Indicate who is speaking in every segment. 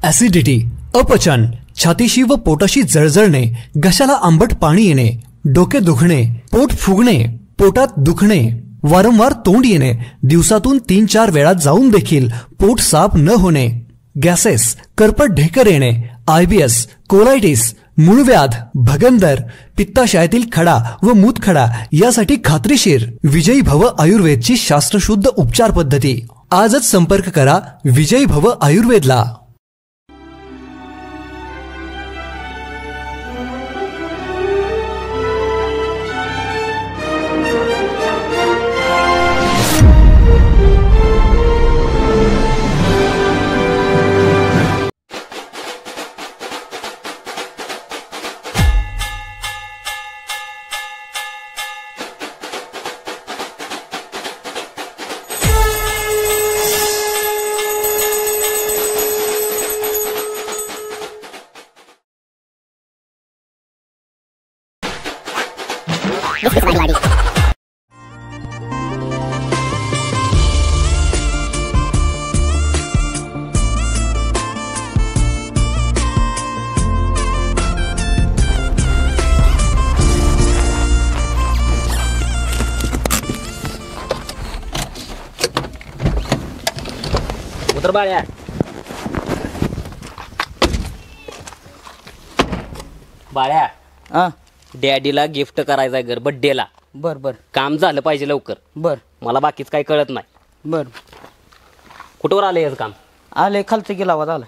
Speaker 1: Acidity, अपचन, छातीशी व पोटाशी जळजळणे, घशाला आंबट पाणी येणे, डोके दुखणे, पोट फुगणे, पोटात दुखणे, वारंवार तोंड येणे, दिवसातून 3-4 वेळा जाऊन देखील पोट साफ न होणे, गॅसेस, करपट ढेकर येणे, IBS, कोलायटिस, मूळव्याध, भगंदर, पित्ताशयातील खडा व मूतखडा यासाठी खात्रीशीर विजयी भव आयुर्वेदची शास्त्रशुद्ध उपचार पद्धती. आजच संपर्क करा विजयी भव आयुर्वेदला.
Speaker 2: उतर बाळ्या. बाळ्या, डॅडीला गिफ्ट करायचंय घर बर्थडेला.
Speaker 3: बर बर.
Speaker 2: काम झालं पाहिजे लवकर.
Speaker 3: बर.
Speaker 2: मला बाकीच काही कळत नाही.
Speaker 3: बर.
Speaker 2: कुठवर आलं याचं काम?
Speaker 3: आले खालचं गेला आवाज आला.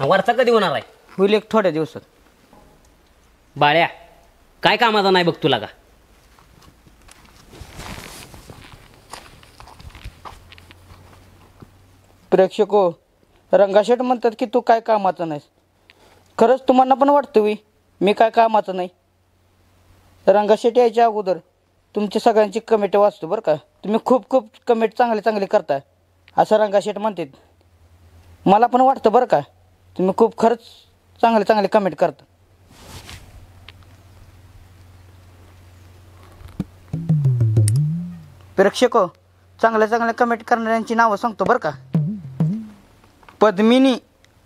Speaker 2: वरचा कधी होणार आहे?
Speaker 3: होईल एक थोड्या दिवसात.
Speaker 2: बाळ्या, काय कामाचा नाही बघ तुला का?
Speaker 3: प्रेक्षको, रंगाशेट म्हणतात की तू काय कामाचं नाहीस. खरंच तुम्हाला पण वाटतं वी मी काय कामाचं नाही? रंगाशेट यायच्या अगोदर तुमच्या सगळ्यांची कमेंट वाचतो बरं का. तुम्ही खूप खूप कमेंट चांगले करताय असं रंगाशेट म्हणतात. मला पण वाटतं बरं का, तुम्ही खूप खरंच चांगले कमेंट करता. प्रेक्षको, चांगले कमेंट करणाऱ्यांची नावं सांगतो बरं का. पद्मिनी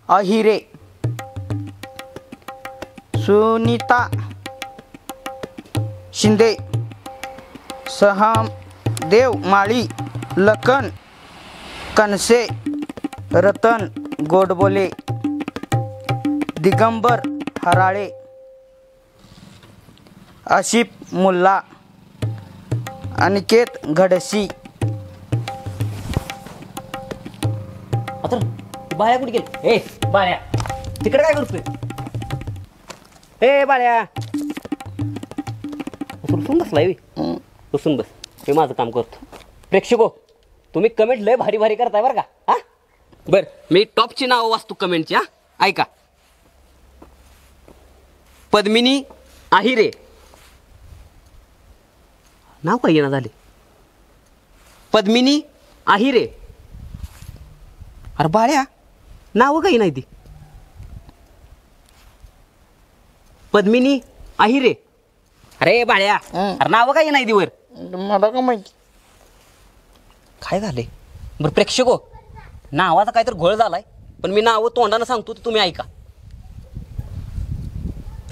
Speaker 3: अहिरे, सुनीता शिंदे, सहमदेव माळी, लखन कनसे, रतन गोडबोले, दिगंबर हराळे, आशिफ मुल्ला, अनिकेत घडसी.
Speaker 2: आता बाळ्या कुठे गेली? ए बाळ्या, तिकडे काय करतोय? ए बाळ्या, उसून बसलाय. उसून बस, मी माझं काम करतो. प्रेक्षको, तुम्ही कमेंट लय भारी करताय बरं का. हा बर, मी टॉपची नावं वाचतो कमेंटची. हा ऐका. पद्मिनी आहिरे, नाव काय येणं झाले? पद्मिनी आहिरे. अरे बाळ्या, नाव काही नाही ती. पद्मिनी आहिरे. अरे बाळ्या, अरे नाव काही नाही ती वर.
Speaker 3: मला का माहिती
Speaker 2: काय झाले? बरं प्रेक्षको, नावाचा काहीतरी घोळ झालाय, पण मी नावं तोंडानं सांगतो ते तुम्ही ऐका.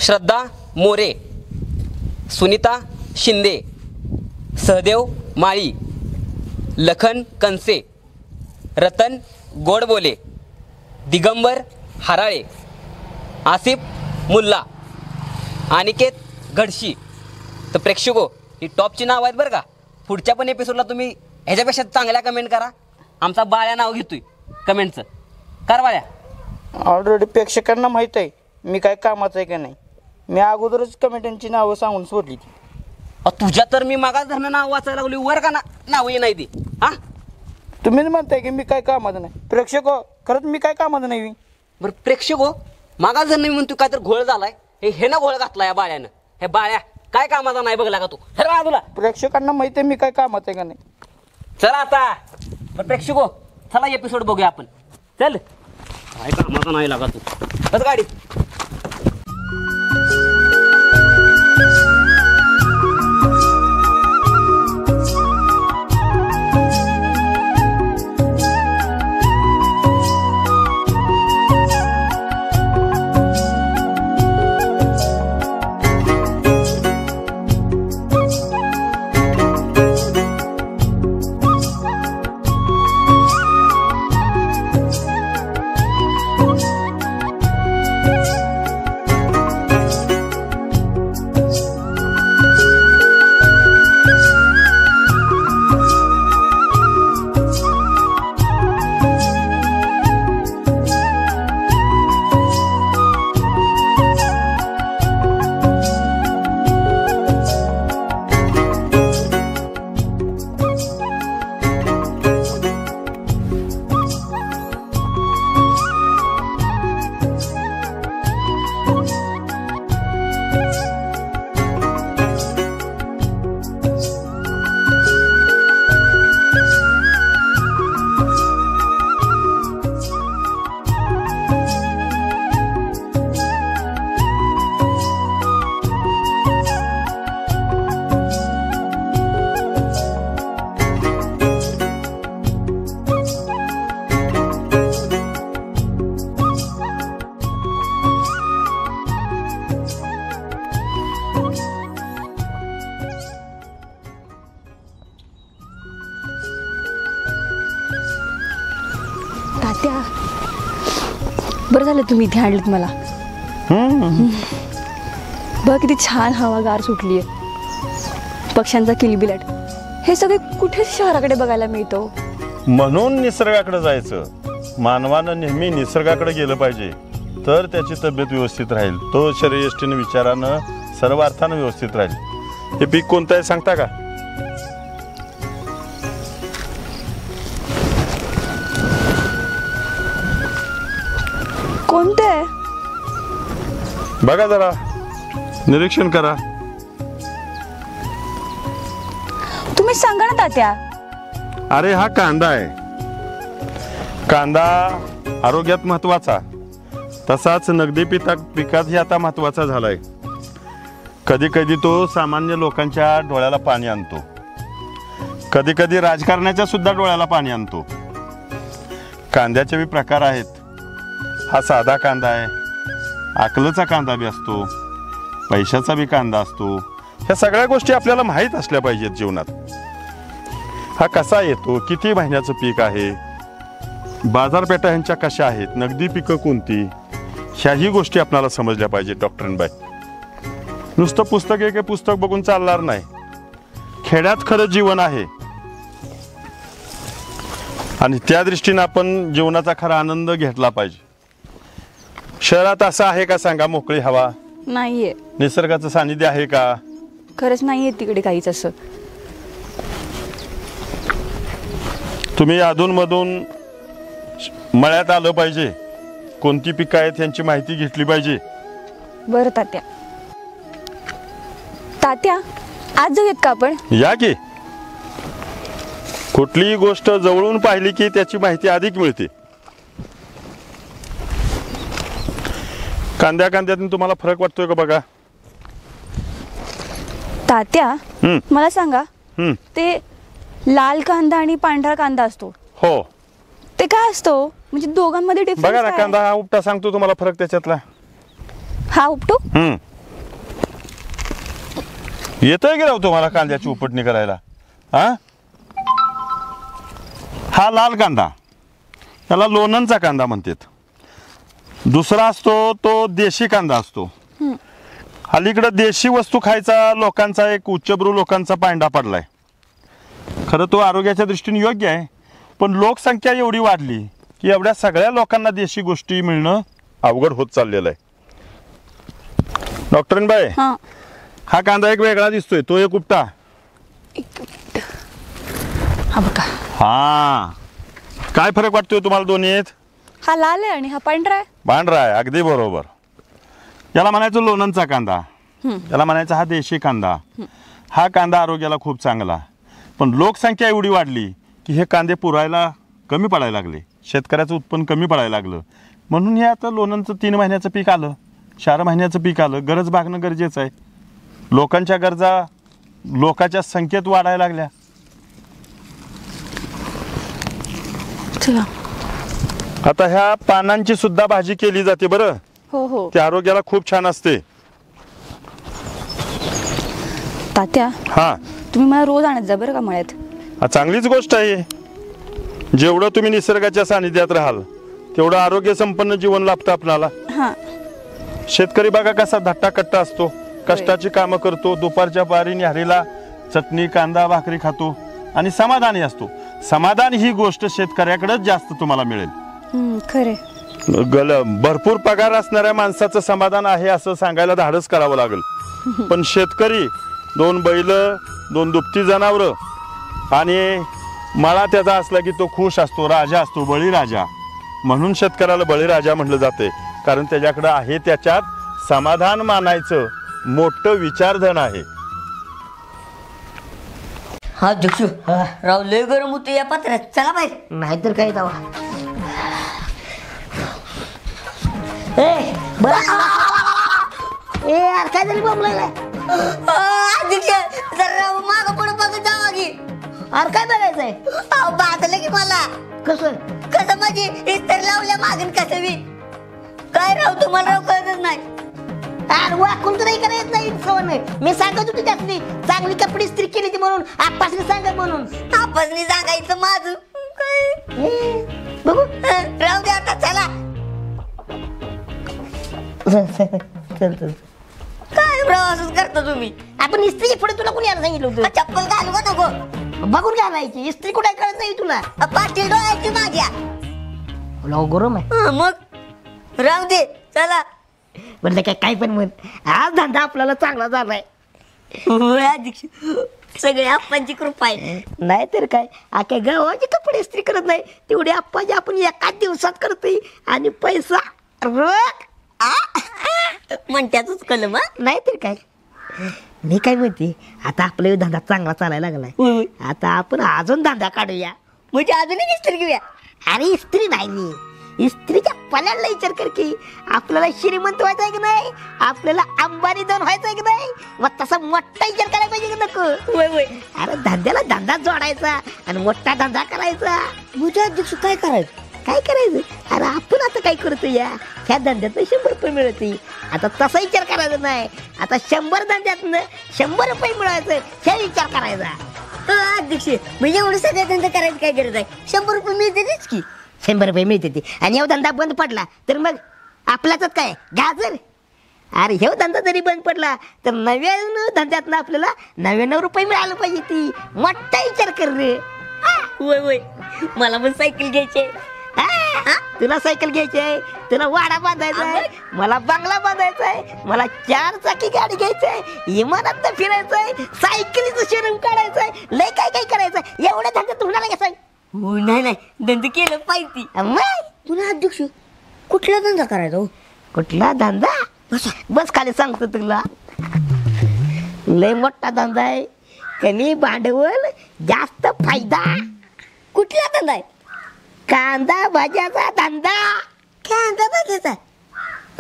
Speaker 2: श्रद्धा मोरे, सुनीता शिंदे, सहदेव माळी, लखन कनसे, रतन गोडबोले, दिगंबर हराळे, आसिफ मुल्ला, अनिकेत घडशी. तर प्रेक्षको, ही टॉपची नाव आहेत बरं का. पुढच्या पण एपिसोडला तुम्ही ह्याच्यापेक्षा चांगल्या कमेंट करा. आमचा बाळ्या नाव घेतोय कमेंटचं. कर बाळ्या.
Speaker 3: ऑलरेडी प्रेक्षकांना माहीत आहे मी काय कामाचं आहे का नाही. मी अगोदरच कमेंटांची नावं सांगून सोडली ती.
Speaker 2: तुझ्या तर मी मागास धरणं नाव वाचायला लागली, वर का नाव ये नाही ती. हा,
Speaker 3: तुम्हीच म्हणताय की मी काय कामाचं नाही. प्रेक्षको, खरंच मी काय कामाचं नाही.
Speaker 2: बरं प्रेक्षको, मागास धरणं म्हणतो काय तर घोळ झालाय. हे ना घोळ घातला या बाळ्यानं. हे बाळ्या काय कामाचा नाही बघला का तू? खरं बाजूला.
Speaker 3: प्रेक्षकांना माहिती आहे मी काय कामाचं आहे का नाही.
Speaker 2: चला आता. बरं प्रेक्षको, चला एपिसोड बघूया आपण. चल. काय कामाचा नाही लागा तू. बस गाडी.
Speaker 4: बरं झालं तुम्ही इथे आणलं मला. बघ किती छान हवागार सुटली आहे, पक्ष्यांचा किलबिलाट. हे सगळे कुठेच शहराकडे बघायला मिळतो.
Speaker 5: म्हणून निसर्गाकडे जायचं. मानवानं नेहमी निसर्गाकडे गेलं पाहिजे, तर त्याची तब्येत व्यवस्थित राहील, तो शरीरयष्टीनं विचारानं सर्व अर्थानं व्यवस्थित राहील. हे पीक कोणतं आहे सांगता का?
Speaker 4: कोणतं आहे?
Speaker 5: बघा जरा, निरीक्षण करा.
Speaker 4: तुम्ही सांगा ना तात्या.
Speaker 5: अरे हा कांदा आहे. कांदा आरोग्यात महत्वाचा, तसाच नगदी पिकातही आता महत्वाचा झालाय. कधी कधी तो सामान्य लोकांच्या डोळ्याला पाणी आणतो, कधी कधी राजकारण्याच्या सुद्धा डोळ्याला पाणी आणतो. कांद्याचे बी प्रकार आहेत. हा साधा कांदा आहे, आकलचा कांदा बी असतो, पैशाचा बी कांदा असतो. ह्या सगळ्या गोष्टी आपल्याला माहीत असल्या पाहिजेत जीवनात. हा कसा येतो, किती महिन्याचं पीक आहे, बाजारपेठा ह्यांच्या कशा आहेत, नगदी पिकं कोणती, ह्याही गोष्टी आपल्याला समजल्या पाहिजेत. डॉक्टरांबाई, नुसतं पुस्तक एक पुस्तक बघून चालणार नाही. खेड्यात खरं जीवन आहे आणि त्या दृष्टीनं आपण जीवनाचा खरा आनंद घेतला पाहिजे. शहरात असं आहे का सांगा? मोकळी हवा
Speaker 4: नाहीये,
Speaker 5: निसर्गाचं सानिध्य आहे का?
Speaker 4: खरंच नाहीये तिकडे काहीच असं.
Speaker 5: तुम्ही अधूनमधून मळ्यात आलं पाहिजे, कोणती पिकं आहेत यांची माहिती घेतली पाहिजे.
Speaker 4: बरं तात्या. तात्या, आज जाऊयात का आपण?
Speaker 5: या की. कुठलीही गोष्ट जवळून पाहिली की त्याची माहिती अधिक मिळते. कांद्यातून तुम्हाला फरक वाटतोय का बघा?
Speaker 4: तात्या, मला सांगा, ते लाल कांदा आणि पांढरा कांदा असतो,
Speaker 5: हो,
Speaker 4: ते काय असतो? म्हणजे दोघांमध्ये
Speaker 5: बघा ना.
Speaker 4: डिफरन्स?
Speaker 5: कांदा हा उपटा सांगतो तुम्हाला फरक त्याच्यातला.
Speaker 4: हा उपटो.
Speaker 5: येतोय की राव तुम्हाला कांद्याची उपटणी करायला? हा लाल कांदा, त्याला लोणंदचा कांदा म्हणतात. दुसरा असतो तो देशी कांदा असतो. अलीकडे देशी वस्तू खायचा लोकांचा एक उच्चभ्रू लोकांचा पांडा पडलाय. खरं तो आरोग्याच्या दृष्टीने योग्य आहे, पण लोकसंख्या एवढी वाढली की एवढ्या सगळ्या लोकांना देशी गोष्टी मिळणं अवघड होत चाललेलं आहे. डॉक्टरांबाई, हा कांदा एक वेगळा दिसतोय, तो एक उपटा.
Speaker 4: हा बघा.
Speaker 5: हा, काय फरक वाटतोय तुम्हाला दोन्हीत?
Speaker 4: हा लाल आहे आणि हा पांढरा आहे.
Speaker 5: पांढरा आहे, अगदी बरोबर. याला म्हणायचं लोणंदचा कांदा, याला म्हणायचा हा देशी कांदा. हा कांदा आरोग्याला खूप चांगला, पण लोकसंख्या एवढी वाढली की हे कांदे पुरायला कमी पडायला लागले, शेतकऱ्याचं उत्पन्न कमी पडायला लागलं. म्हणून हे आता लोणंदचं 3 महिन्याचं पीक आलं, 4 महिन्याचं पीक आलं. गरज भागणं गरजेचं आहे. लोकांच्या गरजा लोकांच्या संख्येत वाढायला लागल्या. आता ह्या पानांची सुद्धा भाजी केली जाते बरं.
Speaker 4: हो हो.
Speaker 5: ते आरोग्याला खूप छान असते.
Speaker 4: तात्या,
Speaker 5: हा,
Speaker 4: तुम्ही मला रोज आणत जा बरं का मळ्यात.
Speaker 5: चांगलीच गोष्ट आहे. जेवढं तुम्ही निसर्गाच्या सानिध्यात राहाल तेवढं आरोग्य संपन्न जीवन लाभतं आपल्याला. शेतकरी बघा कसा धट्टा कट्टा असतो, कष्टाची कामं करतो, दुपारच्या पारी न्याहारीला चटणी कांदा भाकरी खातो आणि समाधानी असतो. समाधान ही गोष्ट शेतकऱ्याकडेच जास्त तुम्हाला मिळेल.
Speaker 4: खरे.
Speaker 5: भरपूर पगार असणाऱ्या माणसाचं समाधान आहे असं सांगायला धाडस करावं लागेल. पण शेतकरी 2 बैल 2 दुभती जनावर आणि मळा त्याचा असला की तो खुश असतो, राजा असतो, बळीराजा. म्हणून शेतकऱ्याला बळीराजा म्हटलं जाते, कारण त्याच्याकडे आहे त्याच्यात समाधान मानायचं मोठं विचारधन आहे.
Speaker 6: हा जक्षू, राव लय गरम होते या पात्रात. चला बाहेर.
Speaker 7: नाहीतर काय दावा. यार काय झाली बॉम्ब लागलाय?
Speaker 6: अध्यक्ष जरा माग पुढे बघत जावा की.
Speaker 7: अरे काय बघायचंय?
Speaker 6: बाधलं की मला.
Speaker 7: कसं
Speaker 6: कसं म्हणजे इतर लावल्या मागून कसं बी काय राव तुम्हाला राव कळतच नाही.
Speaker 7: अरे वाकून तर नाही करायचं नाही. सवय नाही. मी सांगत होती त्यातली चांगली कपडे इस्त्री केली ती म्हणून, आपासने सांगत म्हणून.
Speaker 6: आपसनी सांगायचं माझं काय
Speaker 7: बघू
Speaker 6: राहू दे आता. चला
Speaker 3: चल चल.
Speaker 6: काय प्रवासच करता तुम्ही?
Speaker 7: आपण इस्त्री पुढे तुला कोणी यायला सांगितलं होतं?
Speaker 6: चप्पल घालू का नको?
Speaker 7: बघून घालायची इस्त्री कुठे कळत नाही तुला.
Speaker 6: पाटील डोळ्याची माझ्या.
Speaker 7: तुला गरम आहे.
Speaker 6: मग राहू दे चला.
Speaker 7: म्हणलं काय पण म्हण, हा धंदा आपल्याला चांगला झालाय.
Speaker 6: होय अध्यक्ष, सगळे आप्पांची कृपा आहे.
Speaker 7: नाही तर काय, अख्या गावाचे कपडे इस्त्री करत नाही तेवढे आप्पाजी आपण एकाच दिवसात करतोय आणि पैसा रोख.
Speaker 6: म्हणत्यातच कलम.
Speaker 7: नाही तर काय. मी काय म्हणते, आता आपला धंदा चांगला चालायला लागलाय, आता आपण अजून धंदा काढूया.
Speaker 6: म्हणजे अजून एक इस्त्री घेऊया.
Speaker 7: अरे इस्त्री नाही, इस्त्रीच्या पल्याला विचार कर की आपल्याला श्रीमंत व्हायचं आहे की नाही, आपल्याला अंबानी दोन व्हायचं आहे की नाही, मग तसा मोठा विचार करायला पाहिजे की नको.
Speaker 6: होय होय.
Speaker 7: अरे धंद्याला धंदा जोडायचा आणि मोठा धंदा करायचा.
Speaker 6: म्हणजे अध्यक्ष काय करायचं?
Speaker 7: काय करायचं? अरे आपण आता काय करतो या ह्या धंद्यात 100 रुपये मिळते. आता तसा विचार करायचा नाही, आता 100 धंद्यातनं 100 रुपये मिळवायचं हे विचार करायचा.
Speaker 6: अध्यक्ष म्हणजे एवढं सगळं धंदा करायची काय गरज आहे? 100 रुपये मिळतेच की.
Speaker 7: 100 रुपये मिळते ती, आणि हे धंदा बंद पडला तर मग आपल्याच काय गाजर. अरे हे धंदा जरी बंद पडला तर 99 धंद्यातनं आपल्याला 99 रुपये मिळालं पाहिजे. ती मोठा विचार कर रे.
Speaker 6: होय होय. मला पण सायकल घ्यायची.
Speaker 7: तुला सायकल घ्यायची आहे, तुला वाडा बांधायचा आहे, मला बंगला बांधायचा आहे, मला 4 चाकी गाडी घ्यायची आहे, इमानात फिरायचं आहे, सायकलीचं शोरूम काढायचं आहे, लय काय काय करायचं आहे. एवढ्या धंद्यात तुम्हाला कसं?
Speaker 6: हो नाही नाही, धंदा केलं पाहिजे. पुन्हा अध्यक्ष कुठला धंदा करायचा?
Speaker 7: कुठला धंदा? बस खाली सांगतो तुला. लय मोठा धंदा आहे, कमी भांडवल जास्त फायदा.
Speaker 6: कुठला धंदा आहे?
Speaker 7: कांदा भाज्याचा धंदा.
Speaker 6: कांदा भाजीचा?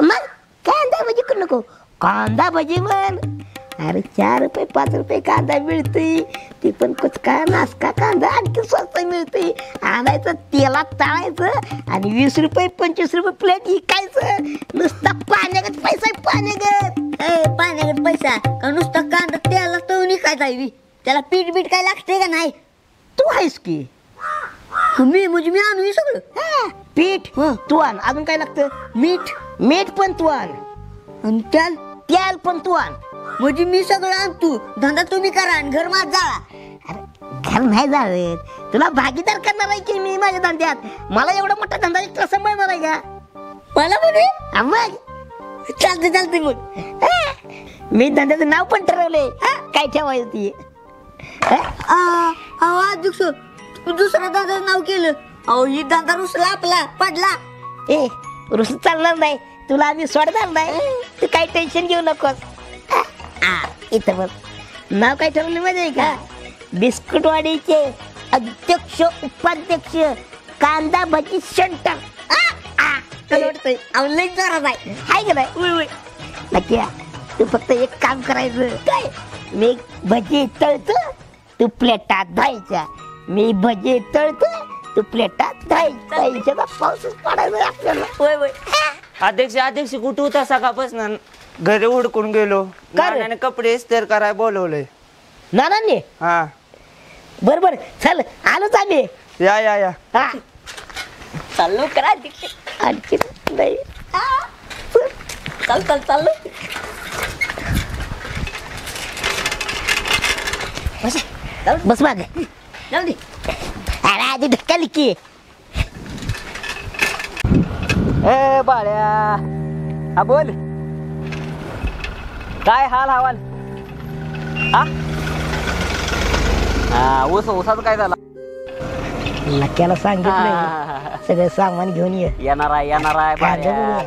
Speaker 7: मग कांदा भजी करू नको, कांदा भजी म्हण. अरे 4 रुपये 5 रुपये कांदा मिळतोय, ती पण कुचका नासका कांदा आणखी स्वस्त मिळते. आणायचं तेलात तळायचं आणि 20 रुपये 25 रुपये प्लेट विकायचं. नुसता पाण्यागत पैसा आहे, पाण्यागत.
Speaker 6: पाण्यागत पैसा का नुसता कांदा त्याला तळून विकायचा आहे? त्याला पीठ बीठ काय लागते का नाही?
Speaker 7: तू आहेस की
Speaker 6: मी म्हणजे मी आणू हे सगळं.
Speaker 7: पीठ तू आण, अजून काय लागतं? मीठ. मीठ पण तू आण,
Speaker 6: आणि त्याल
Speaker 7: तेल पण तू आण.
Speaker 6: म्हणजे मी सगळं आणतो, धंदा तुम्ही करा आणि घर माझ जाळा.
Speaker 7: अरे घर नाही जावेत, तुला भागीदार करणार आहे की मी माझ्या धंद्यात. मला एवढा मोठा धंदा एकटा सांभाळणार आहे का?
Speaker 6: मला म्हणे
Speaker 7: मग
Speaker 6: चालते चालते. मग
Speaker 7: मी धंद्याचं नाव पण ठरवले, काय ठेवायचं ती.
Speaker 6: अध्यक्ष दुसऱ्या धंद्याचं नाव केलं. अहो ही धंदा रुसला आपला पडला.
Speaker 7: ए रुस चालणार नाही, तुला आम्ही सोडणार नाही, तू काही टेन्शन घेऊ नकोस. इथं बघ नाव काय ठरवलं माहिती आहे का? बिस्कुटवाडीचे अध्यक्ष उपाध्यक्ष कांदा भजी सेंटर.
Speaker 6: लई जोरात आहे.
Speaker 7: हाय का नाही? नक्की तू फक्त एक काम करायचं काय, मी भजी तळतो तू प्लेटात धायच्या, मी भजी तळतो तू प्लेटात धायच्या. पाऊसच पडायचा आपल्याला.
Speaker 6: होय होय.
Speaker 3: अध्यक्ष कुठं होता सकाळपासून? घरी उडकून गेलो. नानाने कपडे इस्त्री करायला बोलवलंय.
Speaker 7: नानांनी?
Speaker 3: हा.
Speaker 7: बरोबर चल आलोच आम्ही.
Speaker 3: या या या.
Speaker 7: हा
Speaker 6: चाललो करा अध्यक्ष.
Speaker 7: आणखी नाही.
Speaker 6: चाल चाल चाललो.
Speaker 7: बस मागे.
Speaker 6: जाऊ दे.
Speaker 7: अरे आधी ढकल की.
Speaker 2: ए बाळ्या, हा बोल, काय हाल हवाल? ऊसाचं काय झालं?
Speaker 7: नक्क्याला सांगितलं सगळं सामान घेऊन ये.
Speaker 2: येणार आहे
Speaker 7: कांदा बघूया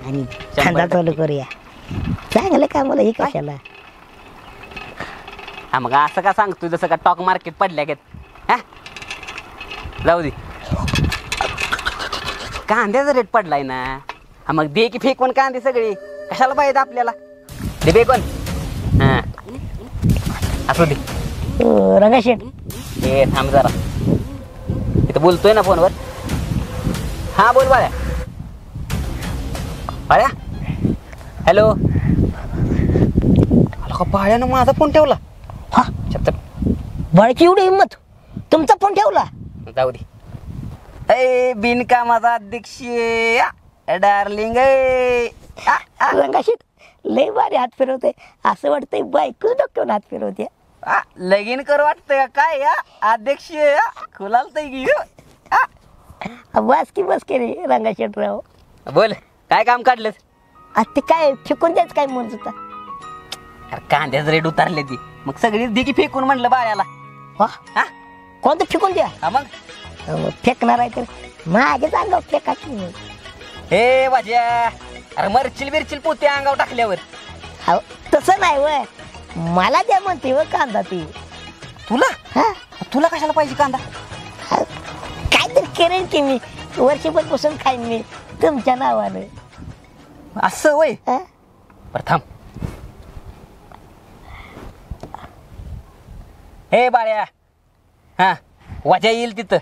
Speaker 7: आणि धंदा चालू करूया. चांगलं कामाला हे कशाला?
Speaker 2: हा मग असं का सांगतो, जसं का टॉक मार्केट पडल्या गेत. जाऊ दे, कांद्याचा रेट पडलाय ना. हा मग दे की फेकून कांदे सगळे, कशाला पाहिजे आपल्याला? दे बेकून. हा असू दे.
Speaker 7: रंगाशेठ
Speaker 2: ए थांब जरा, इथं बोलतोय ना फोनवर. हा बोल बाळ्या. बाळ्या हॅलो. का बाळ्यानं माझा फोन ठेवला?
Speaker 7: हा बाळाची एवढी हिंमत, तुमचा फोन ठेवला?
Speaker 2: जाऊ दे. ए बिनकामाचा अध्यक्ष डार्लिंग.
Speaker 7: रंगाशेट लय भारी हात फिरवते, असं वाटतंय बायको डोक्यावर हात फिरवते.
Speaker 3: लगीन कर वाटतंय काय या अध्यक्ष खुलालतय की
Speaker 7: बस की बस की रे रंगाशेट राव.
Speaker 2: बोल काय काम काढलंस?
Speaker 7: आता ते काय फेकून द्यायचं काय म्हणत होता?
Speaker 2: अरे कांद्याच रेट उतारले ती, मग सगळीच दे की फेकून म्हणलं बाळ्याला.
Speaker 7: वा,
Speaker 2: हा
Speaker 7: कोणतं फेकून द्या?
Speaker 2: हा मग
Speaker 7: मग फेकणार आहे तर माझ्या अंगावर फेका की.
Speaker 2: हे वाज्या, अरे मरचिल बिरचिल पोते अंगावर टाकल्यावर.
Speaker 7: अहो, तसं नाही वय, मला द्या म्हणते व कांदा ती.
Speaker 2: तुला
Speaker 7: हा
Speaker 2: तुला कशाला पाहिजे कांदा?
Speaker 7: काय तर करेन की मी, वर्षभरपासून खाईन मी तुमच्या नावानं.
Speaker 2: असं वय
Speaker 7: हा?
Speaker 2: प्रथम. हे बाळ्या, हा वाजा येईल तिथं,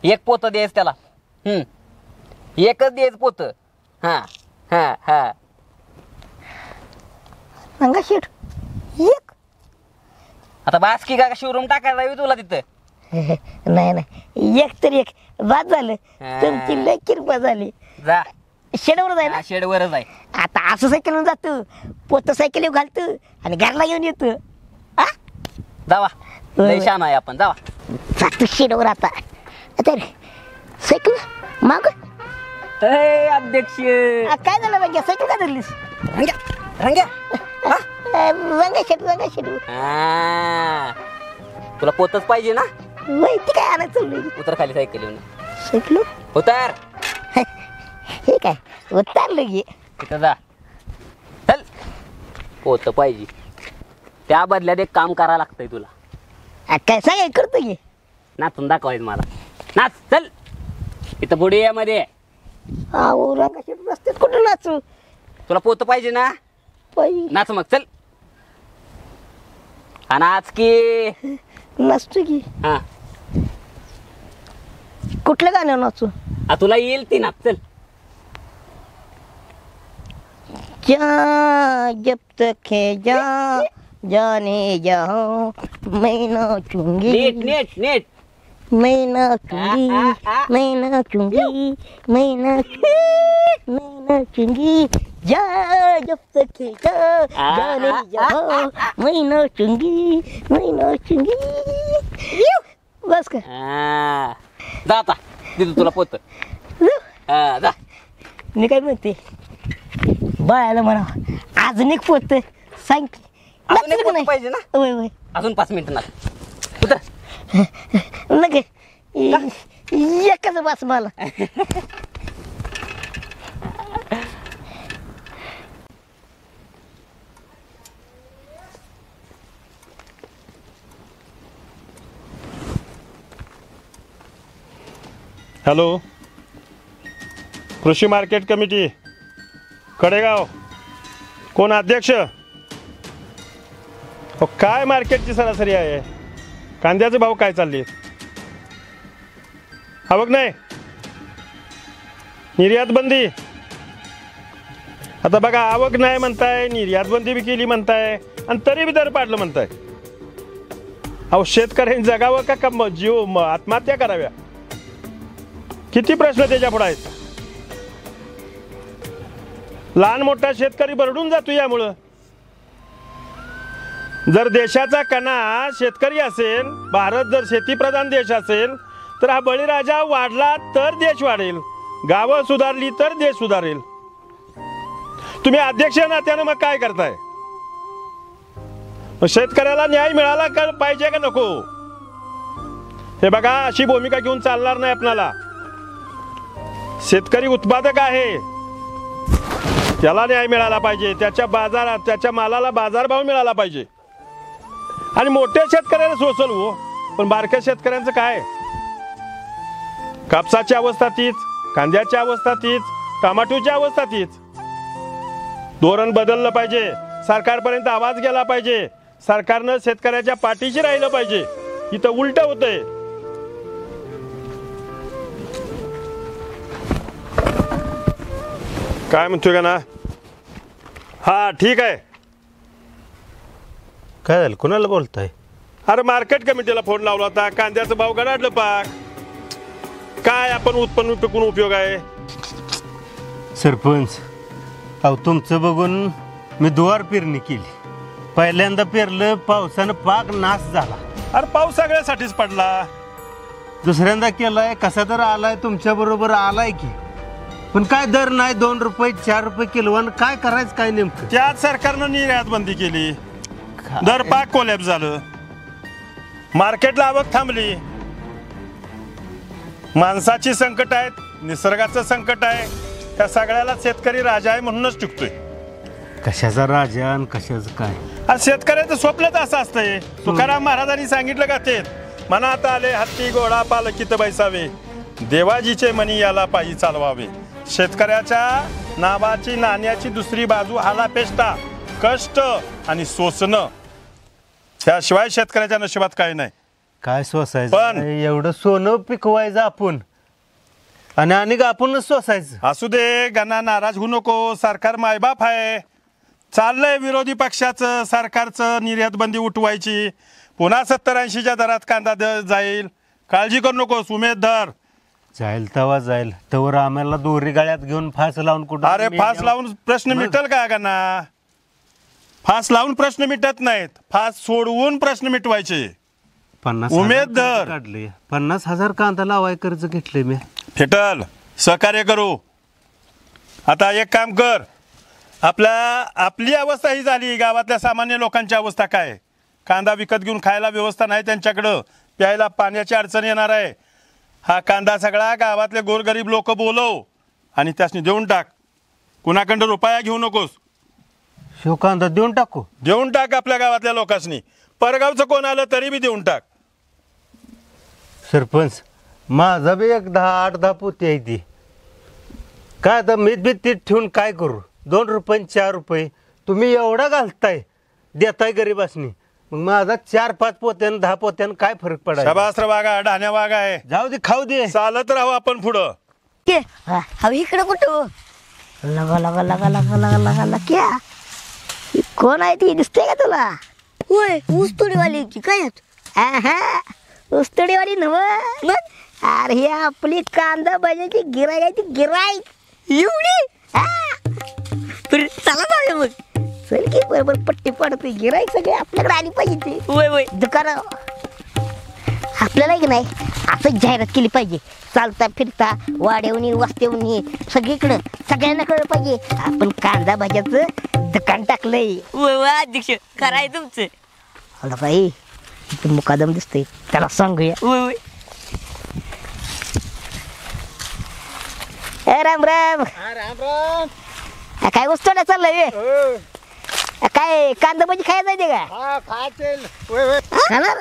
Speaker 2: एक पोतं द्यायच त्याला. एकच द्यायच पोत. हा हा हा
Speaker 7: रंगाशेट एक
Speaker 2: आता बास्की का शोरूम टाकायला हवी तुला तिथं.
Speaker 7: नाही नाही, एक तर एक बाद झालं. तुमची लय किरपा झाली.
Speaker 2: जा
Speaker 7: शेडवर जाय ना.
Speaker 2: शेडवरच आहे.
Speaker 7: आता असं सायकलवर जातो, पोत सायकलीवर घालतो आणि घरला घेऊन येतो.
Speaker 2: जावा, लय छान आहे आपण. जावा
Speaker 7: जातो शेडवर आता. तर सायकल माग
Speaker 2: ए अध्यक्ष
Speaker 7: काय झालं रंग्या? सायकल का धरलीस?
Speaker 2: रंग्या रंग्या
Speaker 7: रंगाशेट रंगाशेट
Speaker 2: हा, तुला पोतच पाहिजे ना?
Speaker 7: वय ती काय आणायचं चाललंय?
Speaker 2: उतर खाली सायकल
Speaker 7: सायकल
Speaker 2: उतर.
Speaker 7: हे काय उतरलं गे.
Speaker 2: तिथं जा, चल. पोत पाहिजे, त्या बदल्यात एक काम करावं लागतंय तुला.
Speaker 7: काय सांगाय करतो गे.
Speaker 2: नाचून दाखवायचं मला. नाच, चल. इथं पुढे या मध्ये.
Speaker 7: अहो रंगाशेट रस्त्यात कुठं नाचू?
Speaker 2: तुला पोत पाहिजे ना?
Speaker 7: पाहिजे
Speaker 2: नाच मग, चल. हा नाच की.
Speaker 7: नाचतो की.
Speaker 2: हा
Speaker 7: कुठलं गाणं नाचू?
Speaker 2: तुला येईल ती नाच, चल.
Speaker 7: जा जब तक है जा जाने जाओ मैं नाचूंगी.
Speaker 2: नीट नीट नीट.
Speaker 7: मैं नाचूंगी मैं नाचूंगी मैं नाचूंगी. जा जब तक है जा जाने जाओ मैं नाचूंगी मैं नाचूंगी. बस का?
Speaker 2: जा आता, देतो तुला पोत. जा.
Speaker 7: मी काय म्हणते, बाळाला म्हणा अजून एक पोत सांग.
Speaker 2: अजून एक पोत पाहिजे ना?
Speaker 7: वय वय
Speaker 2: अजून 5 मिनिटं नाच. उतर.
Speaker 7: नका एकच बस मला.
Speaker 5: हॅलो, कृषी मार्केट कमिटी कडेगाव. कोण अध्यक्ष? काय मार्केटची सरासरी आहे? कांद्याचे भाव काय चालले? आवक नाही, निर्यात बंदी. आता बघा, आवक नाही म्हणताय, निर्यात बंदी बी केली म्हणताय, आणि तरी बी दर पाडलं म्हणताय. अहो शेतकऱ्यांनी जगावं का कम जीव आत्महत्या कराव्या? किती प्रश्न त्याच्या पुढे आहेत. लहान मोठा शेतकरी बरडून जातो यामुळं. जर देशाचा कणा शेतकरी असेल, भारत जर शेतीप्रधान देश असेल, तर हा बळीराजा वाढला तर देश वाढेल, गावं सुधारली तर देश सुधारेल. तुम्ही अध्यक्ष नात्यानं मग काय करताय? शेतकऱ्याला न्याय मिळाला का पाहिजे का नको? हे बघा, अशी भूमिका घेऊन चालणार नाही आपल्याला. शेतकरी उत्पादक आहे, त्याला न्याय मिळाला पाहिजे, त्याच्या बाजारात त्याच्या मालाला बाजारभाव मिळाला पाहिजे. आणि मोठ्या शेतकऱ्याला सोसल हो, पण बारक्या शेतकऱ्यांचं काय? कापसाची अवस्था तीच, कांद्याची अवस्था तीच, टमाटोची अवस्था तीच. धोरण बदललं पाहिजे, सरकारपर्यंत आवाज गेला पाहिजे, सरकारनं शेतकऱ्याच्या पाठीशी राहिलं पाहिजे. इथं उलट होतंय. काय म्हणतोय का ना? हा ठीक आहे. काय झालं, कोणाला बोलताय? अरे मार्केट कमिटीला फोन लावला होता, कांद्याचा भाव गडाडलं पाक. काय आपण उत्पन्न पिकून उपयोग आहे?
Speaker 8: सरपंच, अहो तुमचं बघून मी दुवार पेरणी केली. पहिल्यांदा पेरलं, पावसानं पाक नाश झाला.
Speaker 5: अरे पाऊस सगळ्यासाठीच पडला.
Speaker 8: दुसऱ्यांदा केलाय, कसा तर आलाय, तुमच्या बरोबर आलाय की. पण काय दर नाही, 2 रुपये 4 रुपये किलो. आणि काय करायचं काय नेमकं?
Speaker 5: त्यात सरकारनं निर्यात बंदी केली, दर पाक कोलॅप्स झालं, मार्केटला आवक थांबली. माणसाची संकट आहेत, निसर्गाचं संकट आहे. त्या सगळ्याला शेतकरी राजा आहे म्हणूनच टिकतोय.
Speaker 8: कशाचा राजा आणि कशाचं काय?
Speaker 5: आज शेतकऱ्याचं स्वप्नच असं असतंय. तुकाराम महाराजांनी सांगितलं का ते, मनात आले हत्ती घोडा पालखीत बैसावे, देवाजीचे मनी याला पायी चालवावे. शेतकऱ्याच्या नावाची नाण्याची दुसरी बाजू हालापेष्टा, कष्ट आणि सोसणं. त्याशिवाय शेतकऱ्याच्या नशिबात काही नाही.
Speaker 8: काय सोसायचं?
Speaker 5: पण
Speaker 8: एवढं सोनं पिकवायचं आपण आणि आपणच सोसायचं.
Speaker 5: असू दे, गणा नाराज होऊ नको. सरकार मायबाप आहे. चाललंय विरोधी पक्षाचं, सरकारचं निर्यात बंदी उठवायची. पुन्हा 70-80च्या दरात कांदा जाईल. काळजी करू नकोस, उमेद धर.
Speaker 8: जाईल तवा जाईल, तवर आम्हाला दोरी गाळ्यात घेऊन फास लावून कुठं?
Speaker 5: अरे फास लावून प्रश्न मिटल का गणा? फास लावून प्रश्न मिटत नाहीत, फास सोडवून प्रश्न मिटवायचे.
Speaker 8: 50
Speaker 5: उमेद धर.
Speaker 8: काढले, 50,000 कांदा लावाय कर्ज घेतले मी.
Speaker 5: फेटल, सहकार्य करू. आता एक काम कर, आपली अवस्था ही झाली. गावातल्या सामान्य लोकांची अवस्था काय? कांदा विकत घेऊन खायला व्यवस्था नाही त्यांच्याकडं, प्यायला पाण्याची अडचण येणार आहे. हा कांदा सगळा गावातले गोरगरीब लोक बोलव आणि त्यासनी देऊन टाक. कुणाकडं रुपया घेऊ नकोस.
Speaker 8: शिव कांदा देऊन टाकू?
Speaker 5: देऊन टाक आपल्या गावातल्या लोकांनी. परगावचं कोण आलं तरी बी देऊन टाक.
Speaker 8: सरपंच, माझा बी एक 8-10 पोती आहे ती. काय आता मीठ बी तीट ठेवून काय करू? 2 रुपये 4 रुपये तुम्ही एवढा घालताय, देताय गरीबासनी. मग माझा 4-5 पोत्यानं 10 पोत्यानं काय फरक पडायचा?
Speaker 5: शबास्त्र वागा, ढाण्या वागा आहे.
Speaker 8: जाऊ दे, खाऊ दे,
Speaker 5: चालत राहू आपण पुढं.
Speaker 7: हवी इकडे कुठं लगा लगा लगा लगा लगा लगा लगा क्या ही कोण आहे? ती दिसते का तुला? होय, ऊसतोडीवाली की काय? ऊसतोडीवाली नव. अरे ही आपली कांदा भाज्याची गिराईक आहे. ती गिराईक एवढी. चला जाऊया मग. चल की, बरोबर पट्टी पडते. गिराईक सगळे आपल्याकडे आली पाहिजे. ती होय होय दुकान आपल्याला की नाही असं जाहिरात केली पाहिजे. चालता फिरता वाड्यावनी वस्त्यावनी सगळीकडं सगळ्यांना कळलं पाहिजे आपण कांदा भाज्याचं दुकान टाकलंय.
Speaker 6: अध्यक्ष खरं आहे तुमचं.
Speaker 7: अरे बाई, इथं मुकादम दिसतंय, त्याला सांगूया. राम राम. काय वस्तू चाललंय? काय कांदा भाजी खायला जायचे का? खाणार.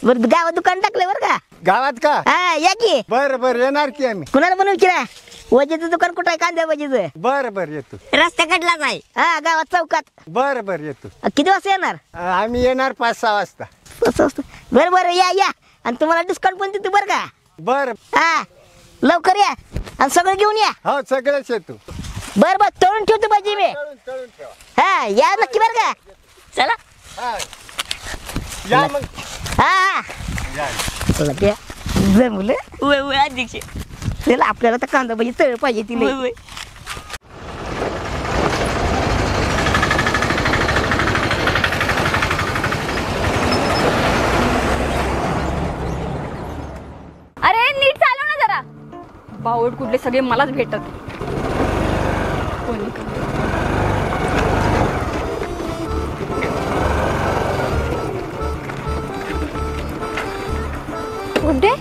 Speaker 7: बरं, गावात दुकान टाकलंय बरं का?
Speaker 9: गावात का?
Speaker 7: हा, या की.
Speaker 9: बरं बरं, येणार की आम्ही.
Speaker 7: कुणाला पण विचारा, वजेचं दुकान कुठं आहे कांदा भाजीचं?
Speaker 9: बरं बरं, येतो.
Speaker 7: रस्त्याकडलाच आहे. हा, गावात चौकात.
Speaker 9: बरं बरं, येतो.
Speaker 7: किती वाजता येणार?
Speaker 9: आम्ही येणार 5-6 वाजता.
Speaker 7: बरं बरं, या. आणि तुम्हाला डिस्काउंट पण देतो बरं का?
Speaker 9: बरं.
Speaker 7: हा, लवकर या आणि सगळं घेऊन या.
Speaker 9: हो, सगळंच येतो.
Speaker 7: बरं बरं, तळून ठेवतो भाजी मी. हा, या नक्की बरं का? चला.
Speaker 9: या मग.
Speaker 7: हा जमलं.
Speaker 6: अध्यक्ष
Speaker 7: चला, आपल्याला तर कांदा भाजी तळ पाहिजे ती.
Speaker 4: अरे नीट चालव ना जरा. बावड कुठले सगळे मलाच भेटत. कोणी का? कुठे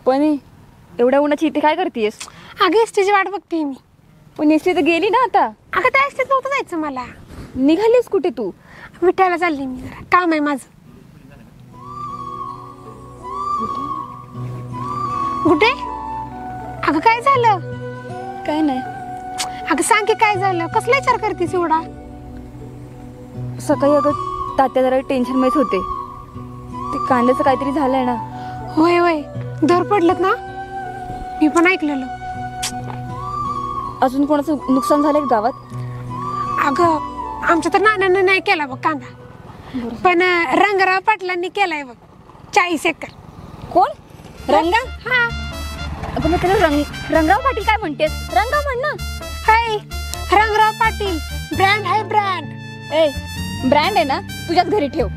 Speaker 4: पण एवढ्या उन्हाची इथे काय करतेस?
Speaker 10: अगं एसटीची वाट बघते मी.
Speaker 4: पण एसटी तर गेली ना आता.
Speaker 10: अगं त्या एसटीत नव्हतं जायचं मला.
Speaker 4: निघालीस कुठे तू?
Speaker 10: विठायला चालली मी, जरा काम आहे माझं. कुठे? अगं काय झालं?
Speaker 4: काय नाही.
Speaker 10: अगं सांग की काय झालं? कसला विचार करतेस एवढा?
Speaker 4: सकाळी अगं तात्या जरा टेन्शन मध्ये होते. ते कांद्याचं काहीतरी झालंय ना.
Speaker 10: होय होय, दर पडलं ना, मी पण ऐकलेलं.
Speaker 4: अजून कोणाचं नुकसान झालंय गावात?
Speaker 10: अगं आमच्या तर नानांना नाही केला बघ कांदा. पण रंगराव पाटलांनी केलाय बघ 40 एकर.
Speaker 4: कोण? रंगा?
Speaker 10: हा.
Speaker 4: अगं मग त्याला रंगराव पाटील काय म्हणतेस? रंगा म्हण ना.
Speaker 10: हाय रंगराव पाटील ब्रँड आहे ब्रँड.
Speaker 4: ए ब्रँड आहे ना तुझ्याच घरी ठेव.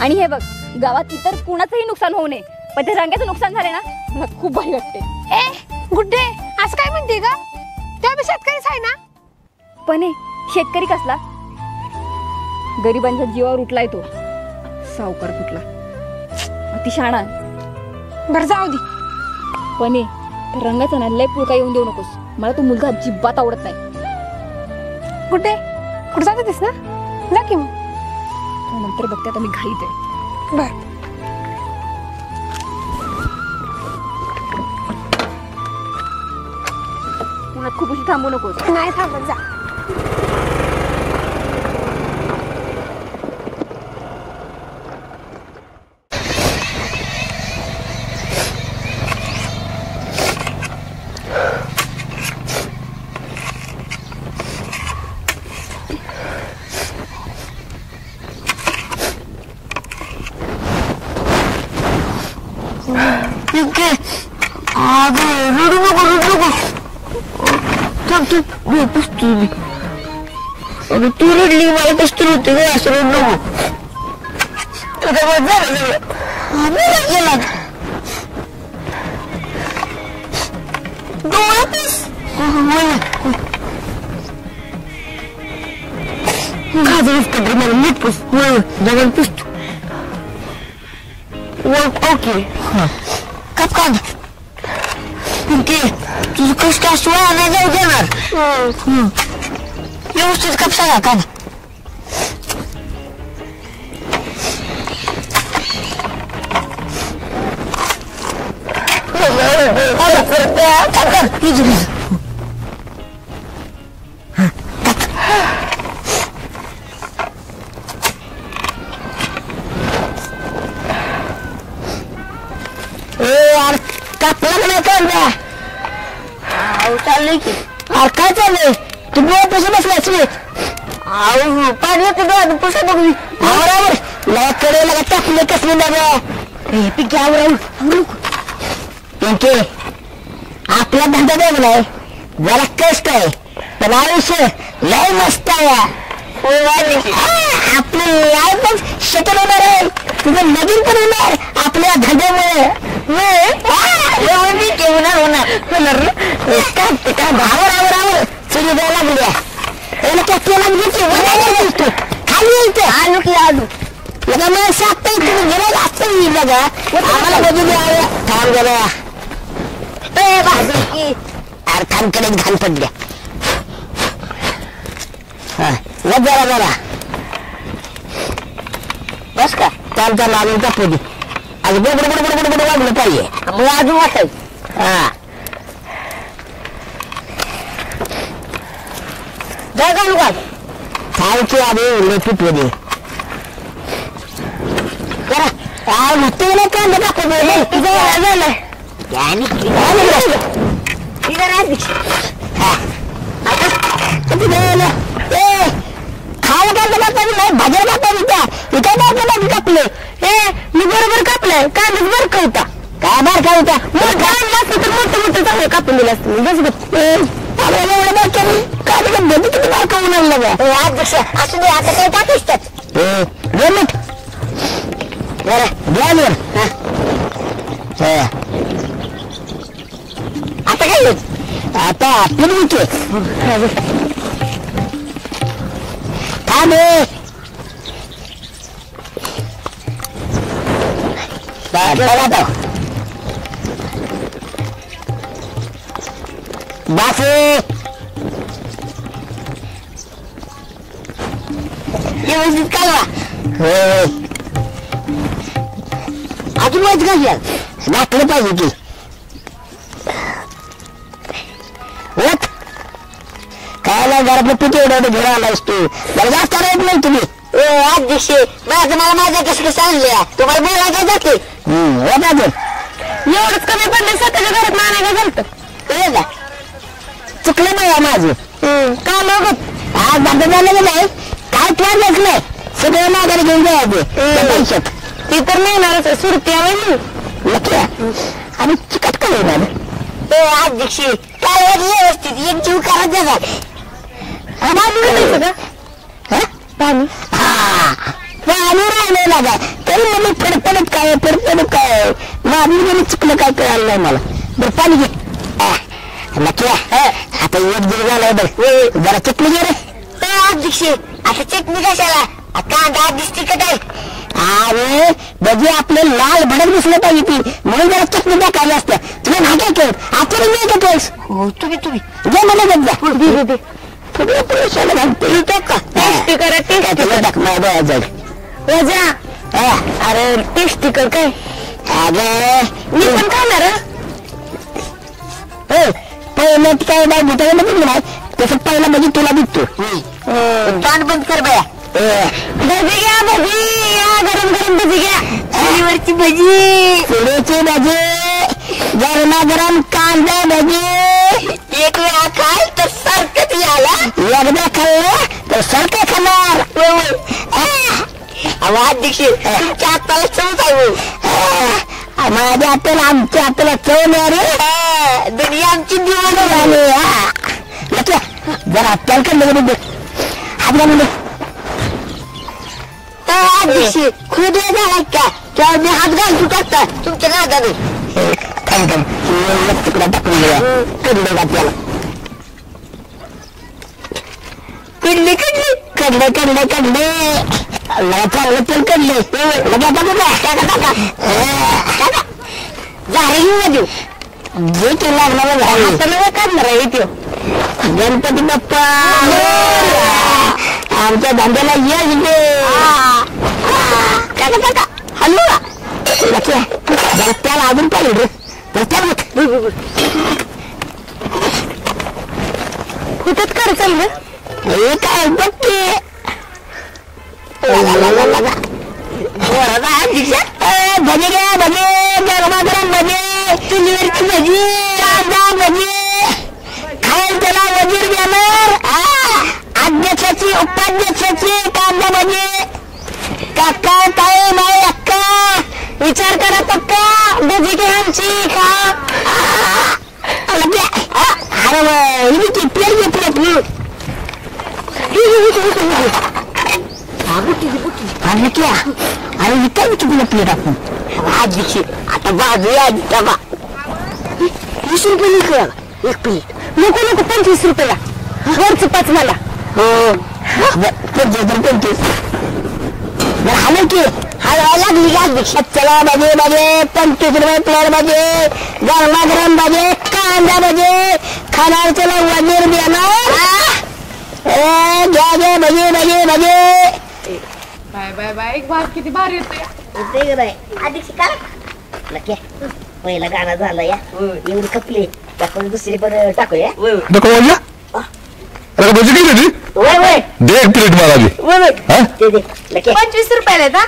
Speaker 4: आणि हे बघ गावात इतर कुणाचंही नुकसान होऊ नये पण ते रंगाचं नुकसान झाले ना मला खूप भारी वाटते.
Speaker 10: ए गुड्डे असं काय म्हणते का? त्या बी शेतकरीच आहे ना.
Speaker 4: पण शेतकरी कसला? गरिबांच्या जीवावर उठलाय तो. सावकार कुठला अति शाणा.
Speaker 10: बरं जाऊ दे.
Speaker 4: पण त्या रंगाचा ना लय पुळका येऊन देऊ नकोस. मला तो मुलगा अजिबात आवडत नाही.
Speaker 10: गुड्डे कुठं जात होतीस ना? जा की मग.
Speaker 4: नंतर बघते आता मी घाईत आहे.
Speaker 10: बर.
Speaker 4: पुण्यात खूप उशीर थांबू नकोस.
Speaker 10: नाही थांबत जा.
Speaker 7: तू रडली मला कसं होते ग असं रड नको. मला मीठ पुस जवळ पुसतो. ओके कप काढ. तुझं कष्ट असतो नाही जाऊ देणार. व्यवस्थित कापसा का काढ. कापला नाही काढला. चाललंय की अरे काय चाललंय? तुम्ही पैसे बसलाच मी. पाणी येतं पुसा बघ. बरोबर कडेला टाकले कसले लागा पिंके आवड. पिंके आपला धंदा वेगलाय जरा कष्ट आहे पण आयुष्य लय मस्त आहे. आपली लाईफ पण सेटल होणार आहे. तुझं लगीन पण होणार आपल्या धंद्यामुळे. होणार चुरी द्यायला लागल्या खाली येते. आलू की आलू मला सांगता तुम्ही गेला जास्त येईल बघा. आम्हाला बघू द्या. थांब गेला अरे थांबकडे घाण पडल्या. जरा जरा बस का चालता लागून टाकू दे. आज बडबड बडबड बडबड वागलं पाहिजे मग अजून वाटायचं. हा जाय घालू का थांबची आधी लेखित मध्ये जरा काय म्हणते नाही कांदा टाकू दे. तुझं झालं खायला कांदा टाकायचं नाही भाज्या टाकायचं त्या इथे कापले. मी बरोबर कापलंय कांदाच बारका होता. काय बारका होता मोठा आणला असतं तर मोठं मोठं चांगलं कापून दिलं असतं. आपल्याला एवढं बारक्या कांदा बघ किती बारका होऊन आणलं अध्यक्ष असू दे. आता काही टाकायच त्यात गमत बरं द्या. आता काय आता पिरविके थांब बास व्यवस्थित कालवा. अजून माहिती का घातलं पाहिजे की होत काय नाही. घरातलं पिठी एवढं घेऊन आलायस तू. मला जास्त राहत नाही तुम्ही. अध्यक्ष माझं मला माझ्या कसं कसं आणल्या तुम्हाला बोलायचं जाते. एवढंच कमी पडलं स्वतःच्या घरात मानायला झालं चुकलं नाही माझं. काय बघत आज दादा झालेलं नाही काय ठरलंच नाही. सगळं माघारी घेऊन जायचं त्या पैशात. ती तर मिळणारच सुरती आहे नक्की. आणि चिकट काय होणार अध्यक्ष काय व्यवस्थित एक जीव करायचा पाणी पाणी राहिलेला काय तरी मला फडफडत काय माझी चुकलं काय कळालं नाही मला. बरं पाणी घे नक्की. आता एक जीव झालाय बरं जरा चटणी घे रे अध्यक्ष. आता चटणी कशाला कांदा दिसते का काय अरे भजी आपले लाल भडक दिसलं पाहिजे ती म्हणून जरा चटणी टाकायला असतं. तुम्ही नाही काय केलं आपण नाही का तेच तुम्ही जे मला देत जा अरे टेस्टी कर काय अगं मी पण खाणार पहिलं काय नाही भेटायला नाही तसं पहिला म्हणजे तुला दिसतो. तोंड बंद कर बया. भजी घ्या भजी गरम गरम भजी घ्या चुलीवरची भजी चुलीची भजी गरमागरम कांदा भजी एक वेळा खाल तर सारखंच याला एकदा खाल्लं तर सारखं खाणार. अध्यक्ष तुमच्या हाताला चव आहे माझ्या हाताला आमच्या हाताला चव नाही रे दुनिया आमची दिवाणी झाली. जरा त्याला कडलं हात घालून दे खूप वेळ झाला का तेव्हा मी हात घालतो टाकता तुमच्या नादाने तुकडा टाकून कडले त्याला कडले कडले कडले कडले कडले चांगलं तेल कडले झाडे घेऊन देऊ जे ते लागणार हाताला काढणार आहे तो गणपती बाप्पा आमच्या धंद्याला यश दे हॅलो जरा त्याला अजून पाहिजे रे कुठत कर चाल हे काय बघते भजे घ्या भजे गरमागरम भजे चुलीवरची भजी कांदा भजी खायला त्याला वजीर देणार अध्यक्षाची उपाध्यक्षाची कांदा भजी काका ताई नाही अक्का विचार करा पक्का भजी घ्या आमची खा अरे प्लेट घे प्लेट अरे विकाय तुला प्लेट आपण अध्यक्ष आता बाजू डबा 20 रुपये निघाला एक प्लेट नको नको 25 रुपयाला वरच 5 मला हो 25 झालं की हलवा लागली अध्यक्ष चला बजे बजे 25 रुपये प्लेट बजे गरमागरम बजे कांदा बजे खाणार चला वजीर देणार घ्या घ्या बजे बजे बजे
Speaker 10: बाय बाय बाय एक बार किती भारी येतोय
Speaker 7: अध्यक्ष का नक्की पहिला गाणं झालं या एवढी कपली टाकून दुसरी पण टाकूया
Speaker 5: भजी किती ती दे एक प्लेट मला दे
Speaker 10: 25 रुपयाला का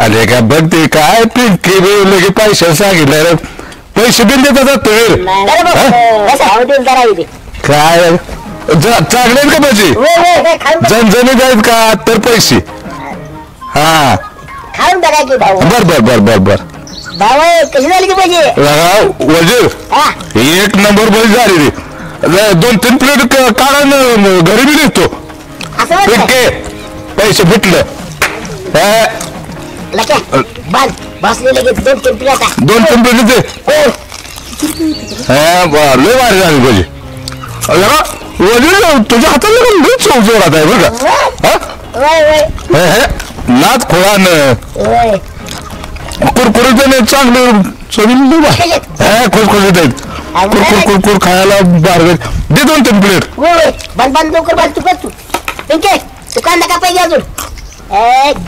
Speaker 5: अरे का बघ ते काय पिंकी लगे पैसे सांगितलं पैसे बिल देतात काय चांगले का भजी जनजणी जाईल का तर पैसे हा
Speaker 7: खाऊन बघा की भाऊ
Speaker 5: बर बर बर बर बर
Speaker 7: भाऊ कशी झाली की पाहिजे
Speaker 5: वजीर एक नंबर भजी झाली रे 2-3 प्लेट काढा घरी बी देतो पिंके पैसे भेटलं
Speaker 7: बसले लगेच 2-3 प्लेट
Speaker 5: दे लय भारी झाली भजी वजीर तुझ्या हाताला लई चव जोरात आहे बरं का नाच खोळान कुरकुरीत चांगलं चवीला खुसखुशीत आहेत कुरकुर खायला बार दे 2-3 प्लेट
Speaker 7: बंद लवकर बंद तू पिंके तू कांदा का पाहिजे अजून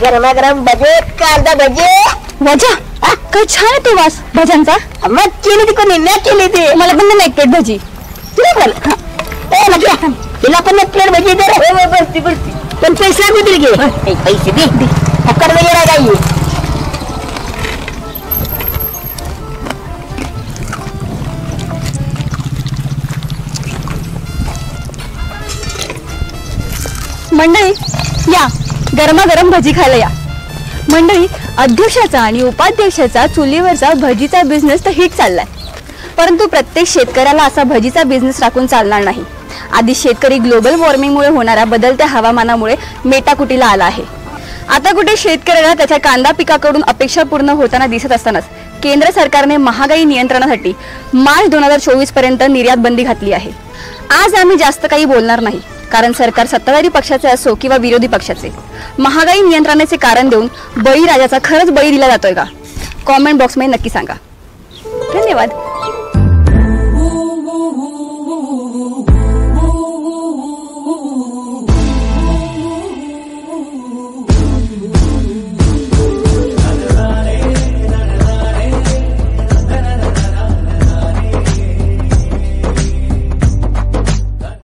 Speaker 7: गरमागरम भजे कांदा भजे
Speaker 4: मजा काय छान आहे तो वास भज्यांचा
Speaker 7: मग केली ती कोणी नाही केली ती
Speaker 4: मला पण नाही एक प्लेट भजी
Speaker 7: तुला पण तिला पण एक प्लेट भजी दे बसती पण पैसे कुठे घे पैसे दे फक्कड वगैरे काही
Speaker 4: मंडळी या गरमागरम भजी खायला या. मंडळी, अध्यक्षाचा आणि उपाध्यक्षाचा चुलीवरचा भजीचा बिझनेस तर हिट चाललाय, परंतु प्रत्येक शेतकऱ्याला असा भजीचा बिझनेस राखून चालणार नाही. आधी शेतकरी ग्लोबल वॉर्मिंगमुळे होणाऱ्या बदलत्या हवामानामुळे मेटाकुटीला आला आहे. आता कुठे शेतकऱ्याला त्याच्या कांदा पिकाकडून अपेक्षा पूर्ण होताना दिसत असतानाच केंद्र सरकारने महागाई नियंत्रणासाठी मार्च 2024 पर्यंत निर्यात बंदी घातली आहे. आज आम्ही जास्त काही बोलणार नाही, कारण सरकार सत्ताधारी पक्षाचे असो किंवा विरोधी पक्षाचे, महागाई नियंत्रणाचे कारण देऊन बळीराजाचा खरंच बळी दिला जातोय का? कॉमेंट बॉक्समध्ये नक्की सांगा. धन्यवाद.